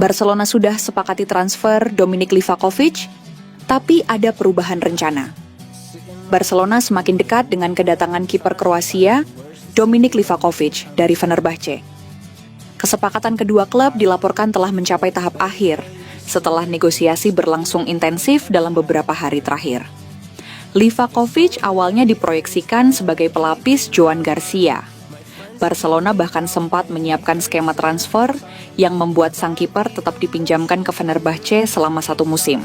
Barcelona sudah sepakati transfer Dominik Livakovic, tapi ada perubahan rencana. Barcelona semakin dekat dengan kedatangan kiper Kroasia, Dominik Livakovic dari Fenerbahce. Kesepakatan kedua klub dilaporkan telah mencapai tahap akhir setelah negosiasi berlangsung intensif dalam beberapa hari terakhir. Livakovic awalnya diproyeksikan sebagai pelapis Joan Garcia. Barcelona bahkan sempat menyiapkan skema transfer yang membuat sang kiper tetap dipinjamkan ke Fenerbahce selama 1 musim.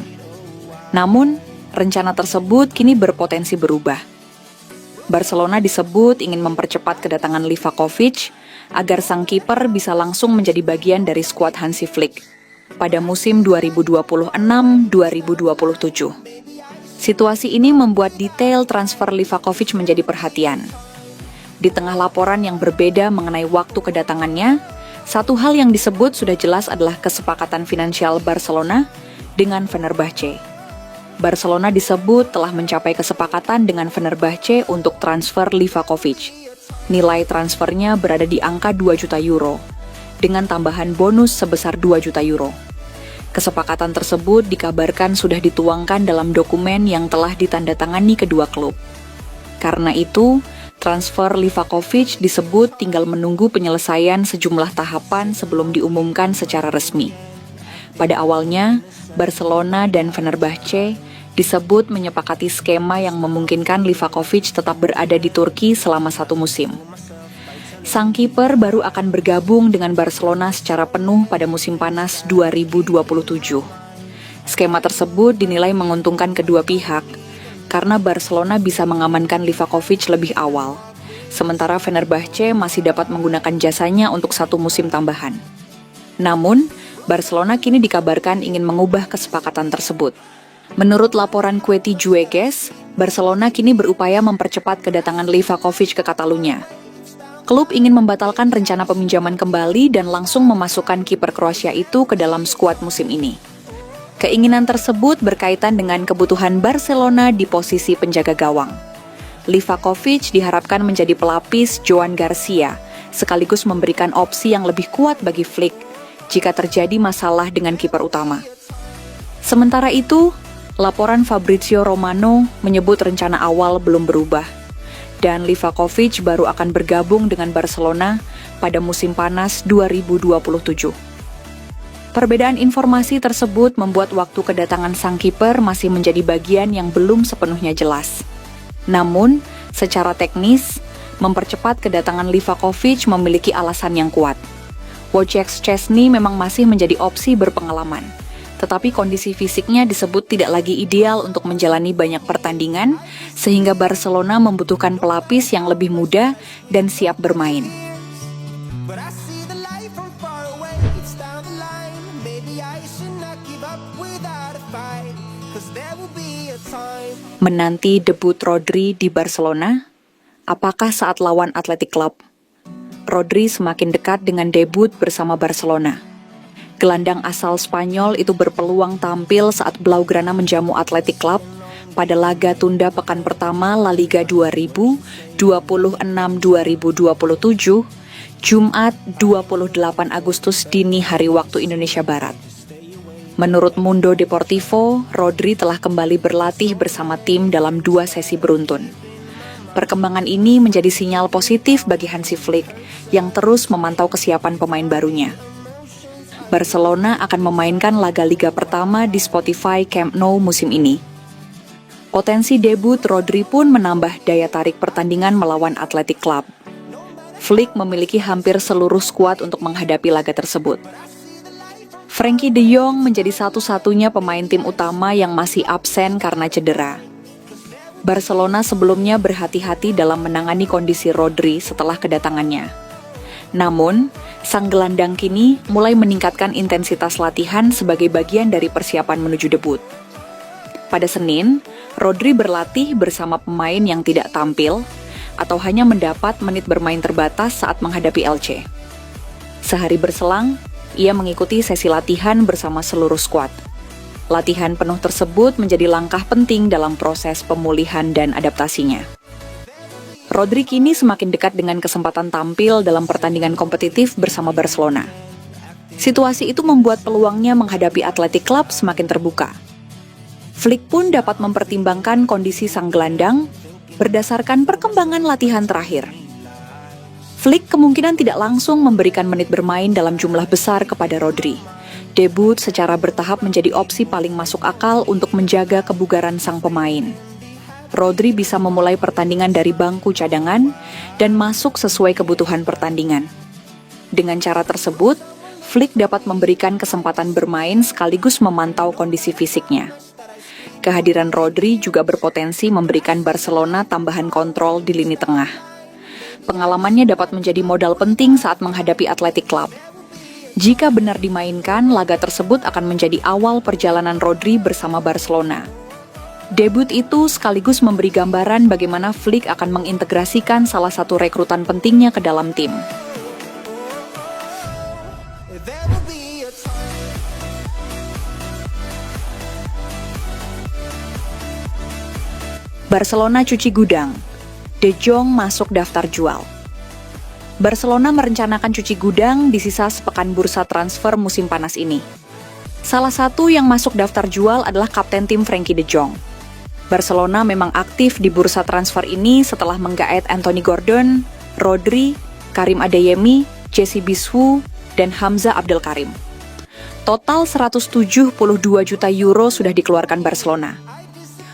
Namun, rencana tersebut kini berpotensi berubah. Barcelona disebut ingin mempercepat kedatangan Livakovic agar sang kiper bisa langsung menjadi bagian dari skuad Hansi Flick pada musim 2026-2027. Situasi ini membuat detail transfer Livakovic menjadi perhatian. Di tengah laporan yang berbeda mengenai waktu kedatangannya, satu hal yang disebut sudah jelas adalah kesepakatan finansial Barcelona dengan Fenerbahce. Barcelona disebut telah mencapai kesepakatan dengan Fenerbahce untuk transfer Livakovic. Nilai transfernya berada di angka 2 juta euro, dengan tambahan bonus sebesar 2 juta euro. Kesepakatan tersebut dikabarkan sudah dituangkan dalam dokumen yang telah ditandatangani kedua klub. Karena itu, transfer Livakovic disebut tinggal menunggu penyelesaian sejumlah tahapan sebelum diumumkan secara resmi. Pada awalnya, Barcelona dan Fenerbahce disebut menyepakati skema yang memungkinkan Livakovic tetap berada di Turki selama 1 musim. Sang kiper baru akan bergabung dengan Barcelona secara penuh pada musim panas 2027. Skema tersebut dinilai menguntungkan kedua pihak, karena Barcelona bisa mengamankan Livakovic lebih awal, sementara Fenerbahce masih dapat menggunakan jasanya untuk 1 musim tambahan. Namun, Barcelona kini dikabarkan ingin mengubah kesepakatan tersebut. Menurut laporan Kueti Jueges, Barcelona kini berupaya mempercepat kedatangan Livakovic ke Catalunya. Klub ingin membatalkan rencana peminjaman kembali dan langsung memasukkan kiper Kroasia itu ke dalam skuad musim ini. Keinginan tersebut berkaitan dengan kebutuhan Barcelona di posisi penjaga gawang. Livakovic diharapkan menjadi pelapis Joan Garcia, sekaligus memberikan opsi yang lebih kuat bagi Flick jika terjadi masalah dengan kiper utama. Sementara itu, laporan Fabrizio Romano menyebut rencana awal belum berubah, dan Livakovic baru akan bergabung dengan Barcelona pada musim panas 2027. Perbedaan informasi tersebut membuat waktu kedatangan sang kiper masih menjadi bagian yang belum sepenuhnya jelas. Namun, secara teknis, mempercepat kedatangan Livakovic memiliki alasan yang kuat. Wojciech Szczesny memang masih menjadi opsi berpengalaman, tetapi kondisi fisiknya disebut tidak lagi ideal untuk menjalani banyak pertandingan, sehingga Barcelona membutuhkan pelapis yang lebih muda dan siap bermain. Menanti debut Rodri di Barcelona, apakah saat lawan Athletic Club? Rodri semakin dekat dengan debut bersama Barcelona. Gelandang asal Spanyol itu berpeluang tampil saat Blaugrana menjamu Athletic Club pada laga tunda pekan pertama La Liga 2026-2027, Jumat 28 Agustus dini hari waktu Indonesia Barat. Menurut Mundo Deportivo, Rodri telah kembali berlatih bersama tim dalam 2 sesi beruntun. Perkembangan ini menjadi sinyal positif bagi Hansi Flick yang terus memantau kesiapan pemain barunya. Barcelona akan memainkan laga Liga pertama di Spotify Camp Nou musim ini. Potensi debut Rodri pun menambah daya tarik pertandingan melawan Athletic Club. Flick memiliki hampir seluruh skuad untuk menghadapi laga tersebut. Frenkie de Jong menjadi satu-satunya pemain tim utama yang masih absen karena cedera. Barcelona sebelumnya berhati-hati dalam menangani kondisi Rodri setelah kedatangannya. Namun, sang gelandang kini mulai meningkatkan intensitas latihan sebagai bagian dari persiapan menuju debut. Pada Senin, Rodri berlatih bersama pemain yang tidak tampil atau hanya mendapat menit bermain terbatas saat menghadapi Elche. Sehari berselang, ia mengikuti sesi latihan bersama seluruh skuad. Latihan penuh tersebut menjadi langkah penting dalam proses pemulihan dan adaptasinya. Rodri kini semakin dekat dengan kesempatan tampil dalam pertandingan kompetitif bersama Barcelona. Situasi itu membuat peluangnya menghadapi Athletic Club semakin terbuka. Flick pun dapat mempertimbangkan kondisi sang gelandang berdasarkan perkembangan latihan terakhir. Flick kemungkinan tidak langsung memberikan menit bermain dalam jumlah besar kepada Rodri. Debut secara bertahap menjadi opsi paling masuk akal untuk menjaga kebugaran sang pemain. Rodri bisa memulai pertandingan dari bangku cadangan dan masuk sesuai kebutuhan pertandingan. Dengan cara tersebut, Flick dapat memberikan kesempatan bermain sekaligus memantau kondisi fisiknya. Kehadiran Rodri juga berpotensi memberikan Barcelona tambahan kontrol di lini tengah. Pengalamannya dapat menjadi modal penting saat menghadapi Athletic Club. Jika benar dimainkan, laga tersebut akan menjadi awal perjalanan Rodri bersama Barcelona. Debut itu sekaligus memberi gambaran bagaimana Flick akan mengintegrasikan salah satu rekrutan pentingnya ke dalam tim. Barcelona cuci gudang. De Jong masuk daftar jual. Barcelona merencanakan cuci gudang di sisa sepekan bursa transfer musim panas ini. Salah satu yang masuk daftar jual adalah kapten tim Frenkie de Jong. Barcelona memang aktif di bursa transfer ini setelah menggaet Anthony Gordon, Rodri, Karim Adeyemi, Jesse Biswu, dan Hamza Abdelkarim. Total 172 juta euro sudah dikeluarkan Barcelona.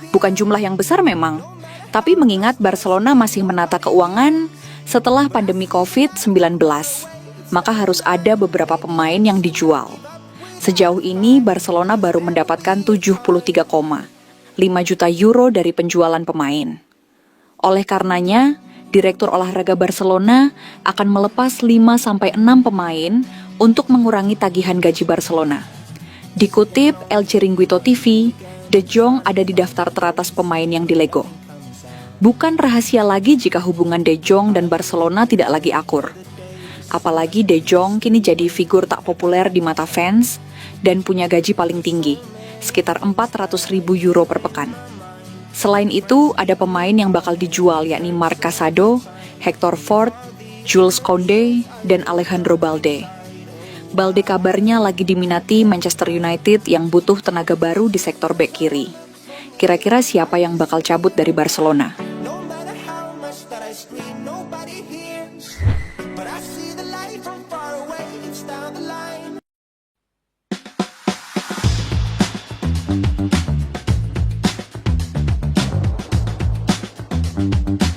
Bukan jumlah yang besar memang, tapi mengingat Barcelona masih menata keuangan setelah pandemi COVID-19, maka harus ada beberapa pemain yang dijual. Sejauh ini Barcelona baru mendapatkan 73,5 juta euro dari penjualan pemain. Oleh karenanya, Direktur Olahraga Barcelona akan melepas 5-6 pemain untuk mengurangi tagihan gaji Barcelona. Dikutip El Chiringuito TV, De Jong ada di daftar teratas pemain yang dilego. Bukan rahasia lagi jika hubungan De Jong dan Barcelona tidak lagi akur. Apalagi De Jong kini jadi figur tak populer di mata fans dan punya gaji paling tinggi, sekitar 400.000 euro per pekan. Selain itu, ada pemain yang bakal dijual yakni Marc Casado, Hector Fort, Jules Koundé, dan Alejandro Balde. Balde kabarnya lagi diminati Manchester United yang butuh tenaga baru di sektor bek kiri. Kira-kira siapa yang bakal cabut dari Barcelona? Thank you.